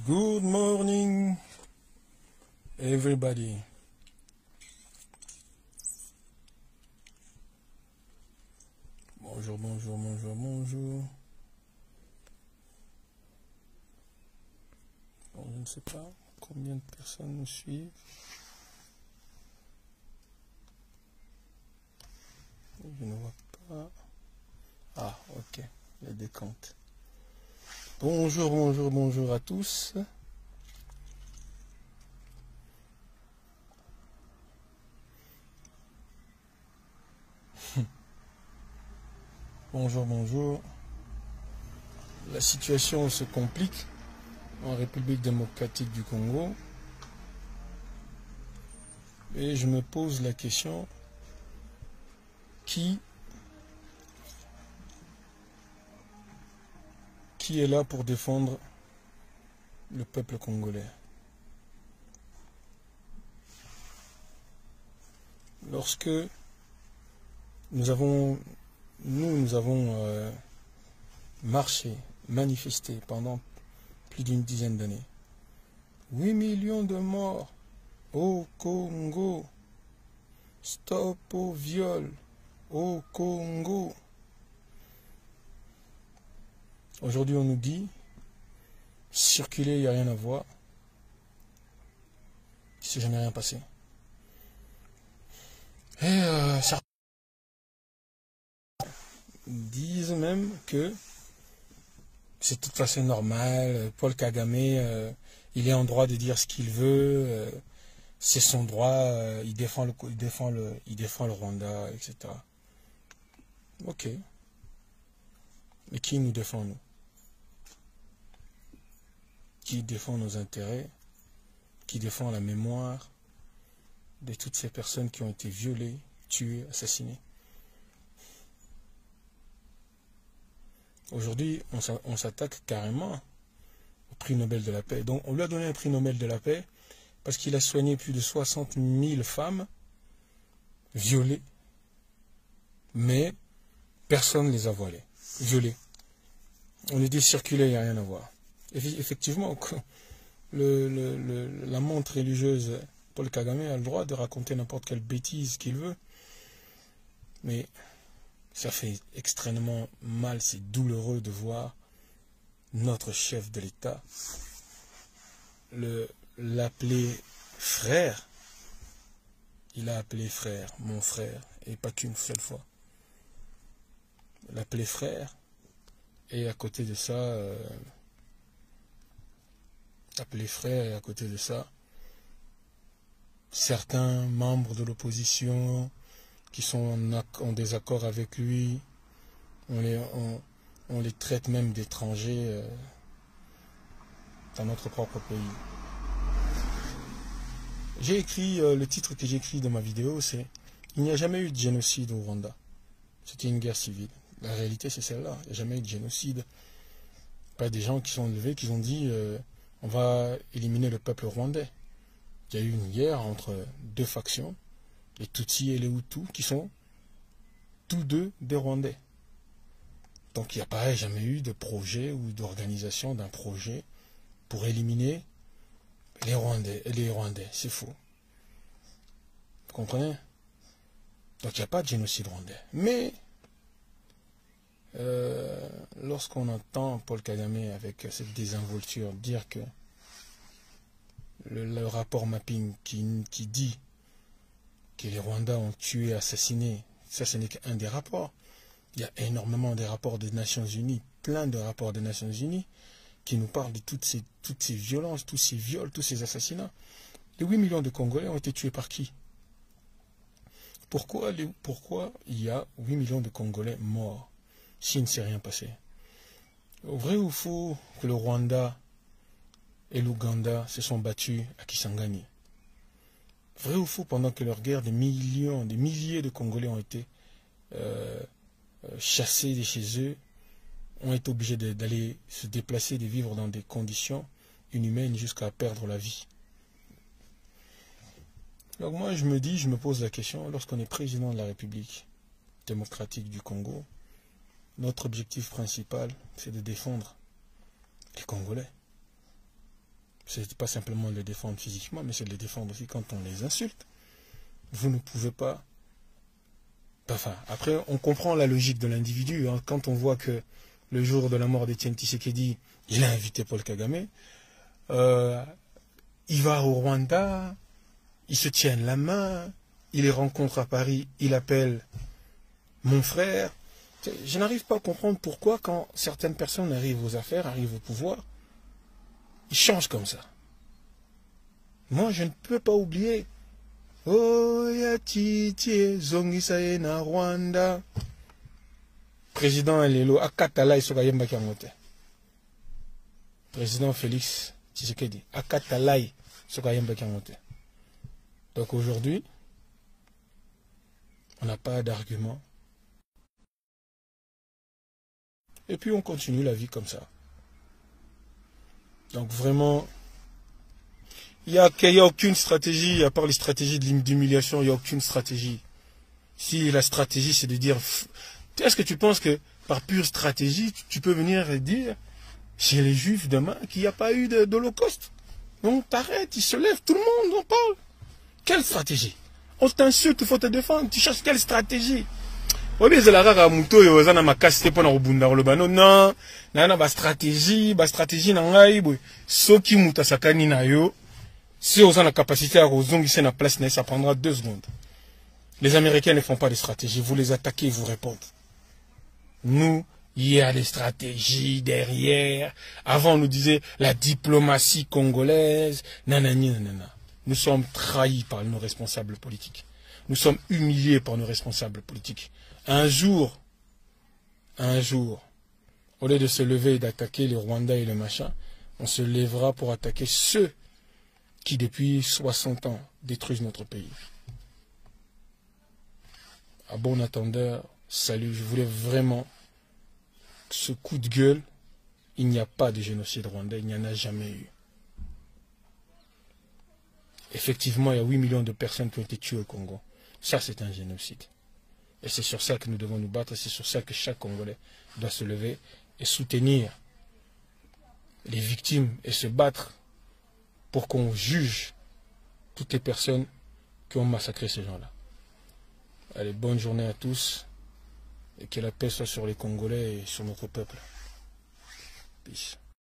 Good morning, everybody. Bonjour, bonjour, bonjour, bonjour. Bon, je ne sais pas combien de personnes nous suivent. Je ne vois pas. Ah, ok, les décomptes. Bonjour, bonjour, bonjour à tous. Bonjour, bonjour. La situation se complique en République démocratique du Congo. Et je me pose la question, qui est là pour défendre le peuple congolais? Lorsque nous avons marché, manifesté pendant plus d'une dizaine d'années. 8 millions de morts au Congo. Stop au viol au Congo. Aujourd'hui, on nous dit, circuler, il n'y a rien à voir. Il ne s'est jamais rien passé. Et certains disent même que c'est de toute façon normal. Paul Kagame, il est en droit de dire ce qu'il veut. C'est son droit. Il défend le Rwanda, etc. Ok. Mais qui nous défend, nous? Qui défend nos intérêts? Qui défend la mémoire de toutes ces personnes qui ont été violées, tuées, assassinées? Aujourd'hui, on s'attaque carrément au prix Nobel de la paix. Donc, on lui a donné un prix Nobel de la paix parce qu'il a soigné plus de 60 000 femmes violées, mais personne ne les a violées. On lui dit circuler, il n'y a rien à voir. Effectivement, la montre religieuse Paul Kagame a le droit de raconter n'importe quelle bêtise qu'il veut, mais ça fait extrêmement mal, c'est douloureux de voir notre chef de l'État l'appeler frère. Il a appelé frère, mon frère, et pas qu'une seule fois. L'appeler frère, et à côté de ça, certains membres de l'opposition qui sont en désaccord avec lui, on les traite même d'étrangers dans notre propre pays. J'ai écrit, le titre que j'ai écrit dans ma vidéo, c'est « Il n'y a jamais eu de génocide au Rwanda. C'était une guerre civile. » La réalité, c'est celle-là. Il n'y a jamais eu de génocide. Pas des gens qui sont levés, qui ont dit on va éliminer le peuple rwandais. Il y a eu une guerre entre deux factions, les Tutsis et les Hutus, qui sont tous deux des Rwandais. Donc il n'y a pas jamais eu de projet ou d'organisation d'un projet pour éliminer les Rwandais. C'est faux. Vous comprenez? Donc il n'y a pas de génocide rwandais. Mais lorsqu'on entend Paul Kagame avec cette désinvolture dire que le rapport mapping qui dit que les Rwandais ont tué, assassiné, ça ce n'est qu'un des rapports. Il y a énormément de rapports des Nations Unies, plein de rapports des Nations Unies qui nous parlent de toutes ces violences, tous ces viols, tous ces assassinats. Les 8 millions de Congolais ont été tués par qui? Pourquoi il y a 8 millions de Congolais morts s'il ne s'est rien passé? Vrai ou faux que le Rwanda et l'Ouganda se sont battus à Kisangani? Vrai ou faux pendant que leur guerre, des milliers de Congolais ont été chassés de chez eux, ont été obligés d'aller se déplacer, de vivre dans des conditions inhumaines jusqu'à perdre la vie? Donc moi je me pose la question, lorsqu'on est président de la République démocratique du Congo, notre objectif principal c'est de défendre les Congolais. C'est pas simplement les défendre physiquement, mais c'est de les défendre aussi quand on les insulte. Vous ne pouvez pas... Enfin, après, on comprend la logique de l'individu. Hein. Quand on voit que le jour de la mort d'Étienne Tshisekedi, il a invité Paul Kagame, il va au Rwanda, ils se tiennent la main, il les rencontre à Paris, il appelle mon frère. Je n'arrive pas à comprendre pourquoi quand certaines personnes arrivent aux affaires, arrivent au pouvoir, ils changent comme ça. Moi, je ne peux pas oublier. Oh, ya titi, zongisaye na Rwanda. Président Lelo, Akatalai Sokayemba Kiamote. Président Félix Tshisekedi, Akatalai Sokayemba Kiamote. Donc aujourd'hui, on n'a pas d'argument. Et puis on continue la vie comme ça. Donc vraiment, il n'y a aucune stratégie, à part les stratégies d'humiliation, il n'y a aucune stratégie. Si la stratégie c'est de dire, est-ce que tu penses que par pure stratégie, tu peux venir et dire chez les juifs demain qu'il n'y a pas eu d'holocauste? Donc t'arrêtes, ils se lèvent, tout le monde en parle. Quelle stratégie? On t'insulte, il faut te défendre, tu cherches quelle stratégie? Oui, mais c'est la rare muto et aux ma casse pour n'abunda le bano. Non, n'a pas stratégie, n'angai, ce qui muta sakani na yo. Si on a la capacité à rozongi c'est la place, ça prendra 2 secondes. Les Américains ne font pas de stratégie, vous les attaquez, ils vous répondent. Nous, il y a des stratégies derrière. Avant, on nous disait la diplomatie congolaise, nanani, nanana. Nous sommes trahis par nos responsables politiques. Nous sommes humiliés par nos responsables politiques. Un jour, au lieu de se lever et d'attaquer les Rwandais et le machin, on se lèvera pour attaquer ceux qui, depuis 60 ans, détruisent notre pays. À bon attendeur, salut, je voulais vraiment ce coup de gueule. Il n'y a pas de génocide rwandais, il n'y en a jamais eu. Effectivement, il y a 8 millions de personnes qui ont été tuées au Congo. Ça, c'est un génocide. Et c'est sur ça que nous devons nous battre, c'est sur ça que chaque Congolais doit se lever et soutenir les victimes et se battre pour qu'on juge toutes les personnes qui ont massacré ces gens-là. Allez, bonne journée à tous et que la paix soit sur les Congolais et sur notre peuple. Peace.